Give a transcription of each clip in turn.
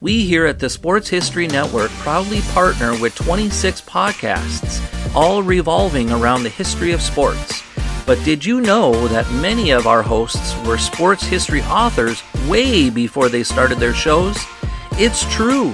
We here at the Sports History Network proudly partner with 26 podcasts, all revolving around the history of sports. But did you know that many of our hosts were sports history authors way before they started their shows? It's true.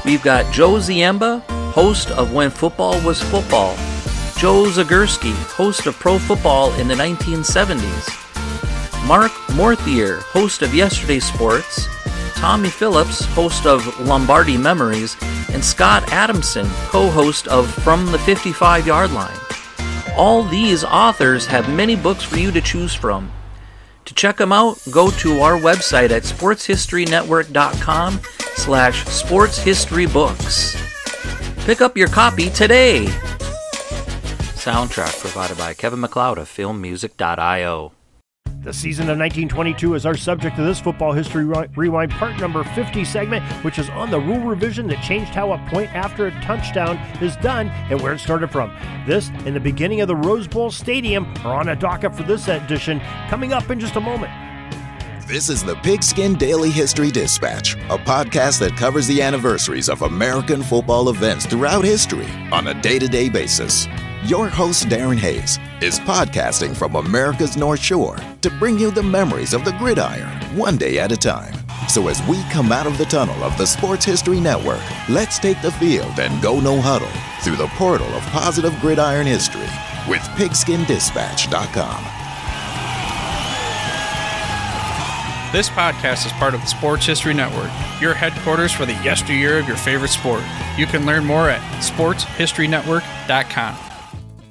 We've got Joe Ziemba, host of When Football Was Football, Joe Zagurski, host of Pro Football in the 1970s, Mark Morthier, host of Yesterday's Sports, Tommy Phillips, host of Lombardi Memories, and Scott Adamson, co-host of From the 55-Yard Line. All these authors have many books for you to choose from. To check them out, go to our website at sportshistorynetwork.com/sportshistorybooks. Pick up your copy today. Soundtrack provided by Kevin MacLeod of filmmusic.io. The season of 1922 is our subject of this Football History Rewind part number 50 segment, which is on the rule revision that changed how a point after a touchdown is done and where it started from. This and the beginning of the Rose Bowl Stadium are on a docket for this edition, coming up in just a moment. This is the Pigskin Daily History Dispatch, a podcast that covers the anniversaries of American football events throughout history on a day-to-day basis. Your host, Darren Hayes, is podcasting from America's North Shore to bring you the memories of the gridiron, one day at a time. So as we come out of the tunnel of the Sports History Network, let's take the field and go no huddle through the portal of positive gridiron history with pigskindispatch.com. This podcast is part of the Sports History Network, your headquarters for the yesteryear of your favorite sport. You can learn more at sportshistorynetwork.com.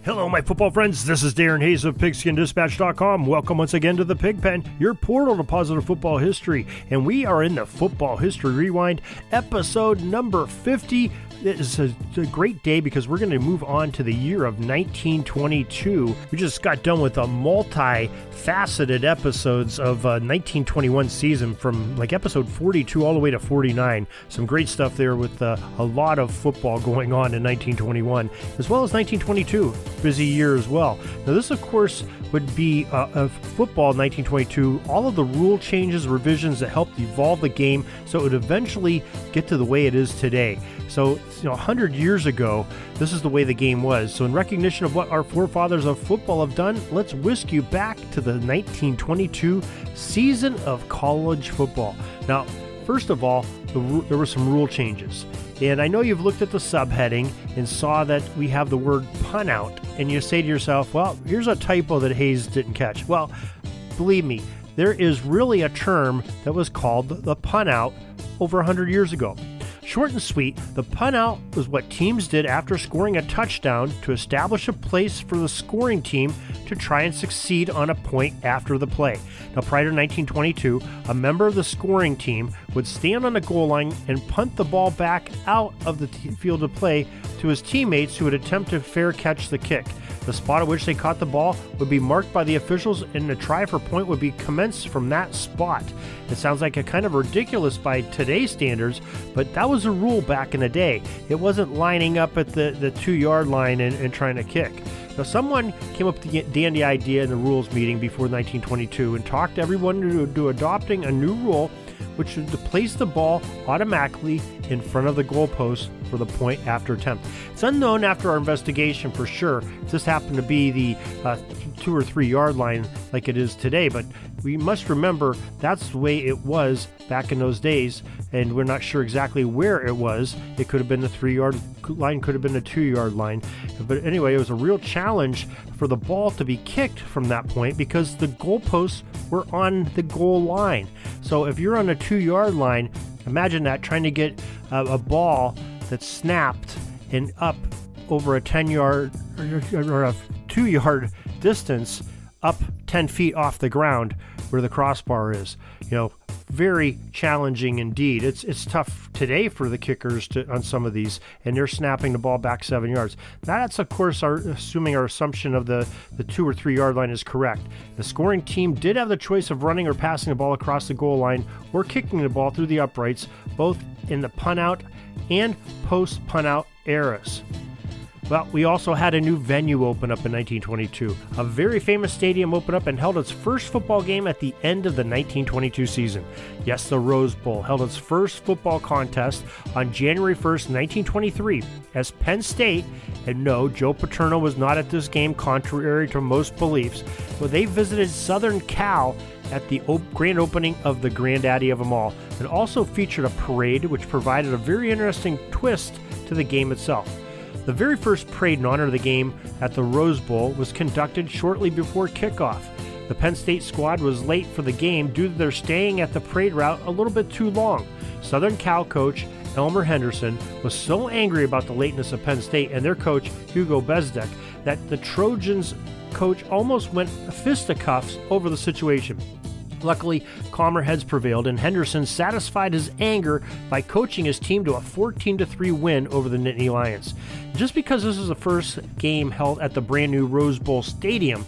Hello, my football friends. This is Darren Hayes of PigskinDispatch.com. Welcome once again to the Pigpen, your portal to positive football history. And we are in the Football History Rewind, episode number 50. It's a great day because we're going to move on to the year of 1922. We just got done with a multi-faceted episodes of 1921 season from like episode 42 all the way to 49. Some great stuff there with a lot of football going on in 1921, as well as 1922. Busy year as well. Now this, of course, would be of football in 1922, all of the rule changes, revisions that helped evolve the game so it would eventually get to the way it is today. So, 100 years ago, this is the way the game was. So in recognition of what our forefathers of football have done, let's whisk you back to the 1922 season of college football. Now, first of all, there were some rule changes. And I know you've looked at the subheading and saw that we have the word pun out. And you say to yourself, well, here's a typo that Hayes didn't catch. Well, believe me, there is really a term that was called the pun out over 100 years ago. Short and sweet, the pun out was what teams did after scoring a touchdown to establish a place for the scoring team to try and succeed on a point after the play. Now, prior to 1922, a member of the scoring team would stand on the goal line and punt the ball back out of the field of play to his teammates who would attempt to fair catch the kick. The spot at which they caught the ball would be marked by the officials, and the try for point would be commenced from that spot. It sounds like a kind of ridiculous by today's standards, but that was a rule back in the day. It wasn't lining up at the 2-yard line and trying to kick. Now, someone came up with the dandy idea in the rules meeting before 1922 and talked everyone into adopting a new rule which would place the ball automatically in front of the goalpost for the point after attempt. It's unknown after our investigation for sure if this happened to be the 2 or 3 yard line like it is today, but we must remember that's the way it was back in those days, and we're not sure exactly where it was. It could have been the 3 yard line, could have been the 2 yard line, but anyway, it was a real challenge for the ball to be kicked from that point because the goalposts were on the goal line. So if you're on a 2 yard line, imagine that, trying to get a ball that's snapped and up over a 10 yard or a 2 yard distance up 10 feet off the ground where the crossbar is. Very challenging indeed. It's tough today for the kickers on some of these, and they're snapping the ball back 7 yards. That's, of course, assuming our assumption of the 2 or 3 yard line is correct. The scoring team did have the choice of running or passing the ball across the goal line or kicking the ball through the uprights, both in the pun out and post pun out eras. Well, we also had a new venue open up in 1922. A very famous stadium opened up and held its first football game at the end of the 1922 season. Yes, the Rose Bowl held its first football contest on January 1st, 1923, as Penn State, and no, Joe Paterno was not at this game contrary to most beliefs, but they visited Southern Cal at the grand opening of the granddaddy of them all. It also featured a parade which provided a very interesting twist to the game itself. The very first parade in honor of the game at the Rose Bowl was conducted shortly before kickoff. The Penn State squad was late for the game due to their staying at the parade route a little bit too long. Southern Cal coach Elmer Henderson was so angry about the lateness of Penn State and their coach Hugo Bezdek that the Trojans coach almost went fisticuffs over the situation. Luckily, calmer heads prevailed, and Henderson satisfied his anger by coaching his team to a 14-3 win over the Nittany Lions. Just because this is the first game held at the brand new Rose Bowl Stadium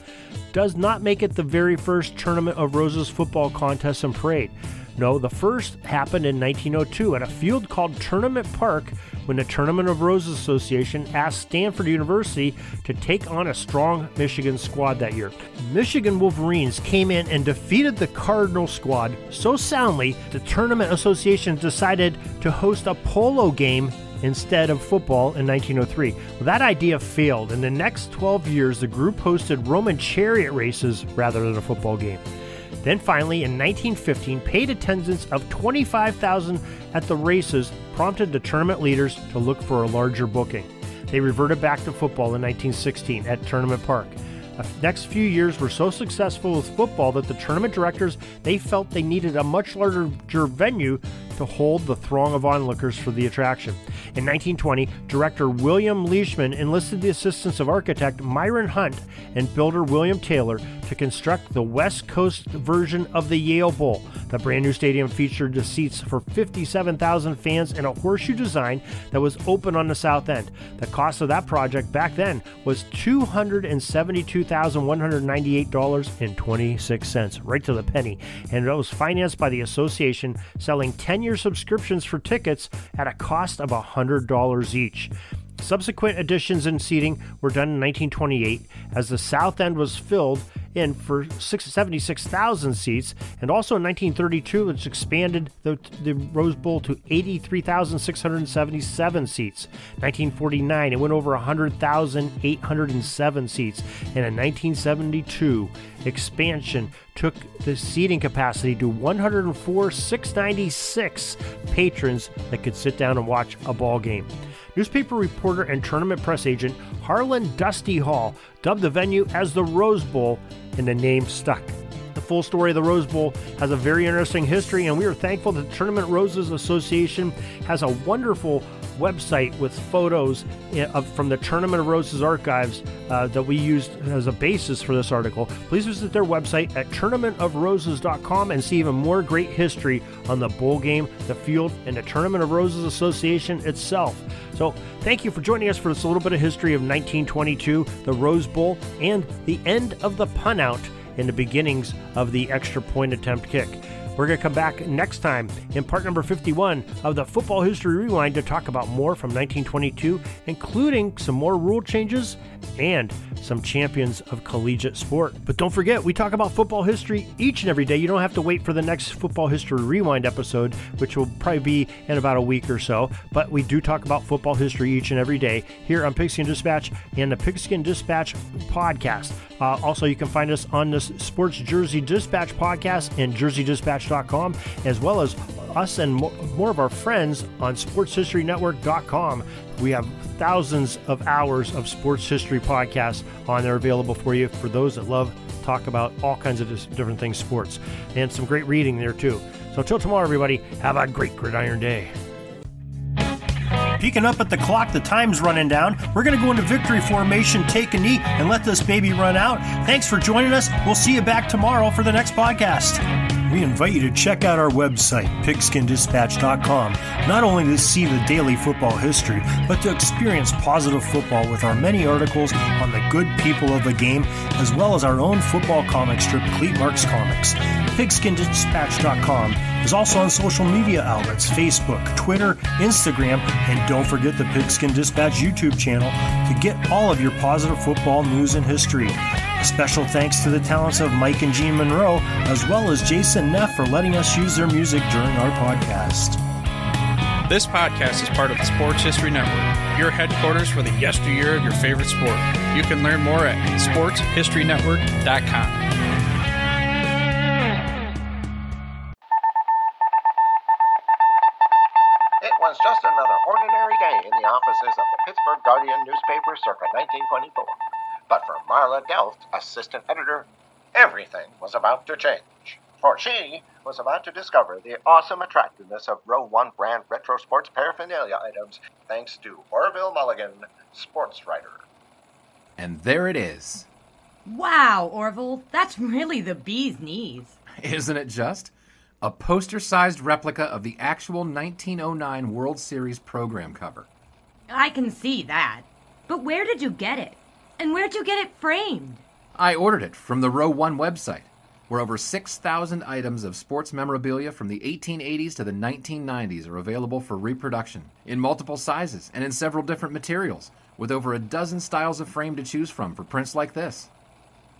does not make it the very first Tournament of Roses football contest and parade. No, the first happened in 1902 at a field called Tournament Park when the Tournament of Roses Association asked Stanford University to take on a strong Michigan squad that year. Michigan Wolverines came in and defeated the Cardinal squad so soundly, the Tournament Association decided to host a polo game instead of football in 1903. Well, that idea failed. In the next 12 years, the group hosted Roman chariot races rather than a football game. Then finally, in 1915, paid attendance of 25,000 at the races prompted the tournament leaders to look for a larger booking. They reverted back to football in 1916 at Tournament Park. The next few years were so successful with football that the tournament directors, they felt they needed a much larger venue to hold the throng of onlookers for the attraction. In 1920, director William Leishman enlisted the assistance of architect Myron Hunt and builder William Taylor to construct the West Coast version of the Yale Bowl. The brand new stadium featured the seats for 57,000 fans and a horseshoe design that was open on the south end. The cost of that project back then was $272,198.26, right to the penny, and it was financed by the association, selling 10-year subscriptions for tickets at a cost of $100 each. Subsequent additions in seating were done in 1928 as the south end was filled in for 76,000 seats, and also in 1932 it's expanded the Rose Bowl to 83,677 seats. 1949 it went over 100,807 seats, and in 1972 expansion took the seating capacity to 104,696 patrons that could sit down and watch a ball game. Newspaper reporter and tournament press agent Harlan Dusty Hall dubbed the venue as the Rose Bowl, and the name stuck. The full story of the Rose Bowl has a very interesting history, and we are thankful that the Tournament Roses Association has a wonderful website with photos from the Tournament of Roses archives that we used as a basis for this article. Please visit their website at tournamentofroses.com and see even more great history on the bowl game, the field, and the Tournament of Roses Association itself. So thank you for joining us for this little bit of history of 1922, the Rose Bowl, and the end of the pun out and the beginnings of the extra point attempt kick. We're going to come back next time in part number 51 of the Football History Rewind to talk about more from 1922, including some more rule changes and some champions of collegiate sport. But don't forget, we talk about football history each and every day. You don't have to wait for the next Football History Rewind episode, which will probably be in about a week or so. But we do talk about football history each and every day here on Pigskin Dispatch and the Pigskin Dispatch podcast. Also, you can find us on the Sports Jersey Dispatch podcast and jerseydispatch.com, as well as us and more of our friends on sportshistorynetwork.com. We have thousands of hours of sports history podcasts on there available for you, for those that love to talk about all kinds of different things sports, and some great reading there too. So till tomorrow, everybody, have a great gridiron day. Peeking up at the clock, the time's running down. We're going to go into victory formation, take a knee, and let this baby run out. Thanks for joining us. We'll see you back tomorrow for the next podcast. we invite you to check out our website, pigskindispatch.com, not only to see the daily football history, but to experience positive football with our many articles on the good people of the game, as well as our own football comic strip, Cleat Marks Comics. Pigskindispatch.com is also on social media outlets, Facebook, Twitter, Instagram, and don't forget the Pigskin Dispatch YouTube channel to get all of your positive football news and history. A special thanks to the talents of Mike and Jean Monroe, as well as Jason Neff for letting us use their music during our podcast. This podcast is part of the Sports History Network, your headquarters for the yesteryear of your favorite sport. You can learn more at sportshistorynetwork.com. It was just another ordinary day in the offices of the Pittsburgh Guardian newspaper circa 1924. But for Marla Delft, assistant editor, everything was about to change. For she was about to discover the awesome attractiveness of Row 1 brand retro sports paraphernalia items thanks to Orville Mulligan, sports writer. And there it is. Wow, Orville, that's really the bee's knees. Isn't it just? A poster-sized replica of the actual 1909 World Series program cover. I can see that. But where did you get it? And where'd you get it framed? I ordered it from the Row 1 website, where over 6,000 items of sports memorabilia from the 1880s to the 1990s are available for reproduction, in multiple sizes and in several different materials, with over a dozen styles of frame to choose from for prints like this.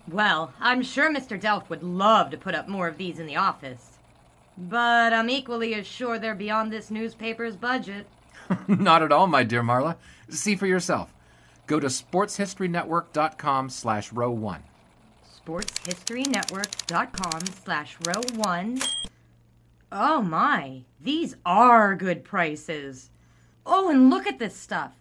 Well, I'm sure Mr. Delft would love to put up more of these in the office. But I'm equally as sure they're beyond this newspaper's budget. Not at all, my dear Marla. See for yourself. Go to sportshistorynetwork.com/row1. sportshistorynetwork.com/row1. Oh my, these are good prices. Oh, and look at this stuff.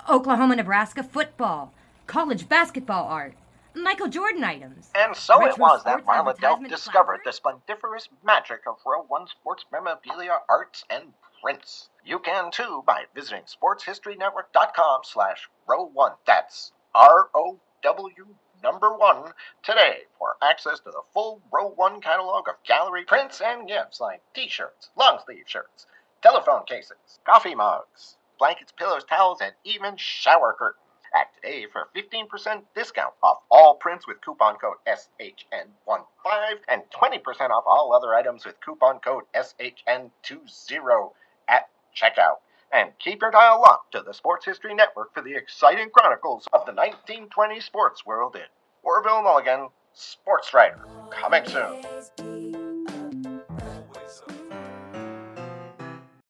Oklahoma-Nebraska football, college basketball art, Michael Jordan items. And so retro it was that sports Marla Delft advertisement discovered the flowers. splendiferous magic of Row 1 sports memorabilia, arts, and prints. You can too by visiting sportshistorynetwork.com/row1. That's ROW1 today for access to the full Row 1 catalog of gallery prints and gifts like t-shirts, long-sleeve shirts, telephone cases, coffee mugs, blankets, pillows, towels, and even shower curtains. Act today for 15% discount off all prints with coupon code SHN15 and 20% off all other items with coupon code SHN20 at checkout. And keep your dial locked to the Sports History Network for the exciting chronicles of the 1920 sports world in Orville Mulligan, sports writer. Coming soon.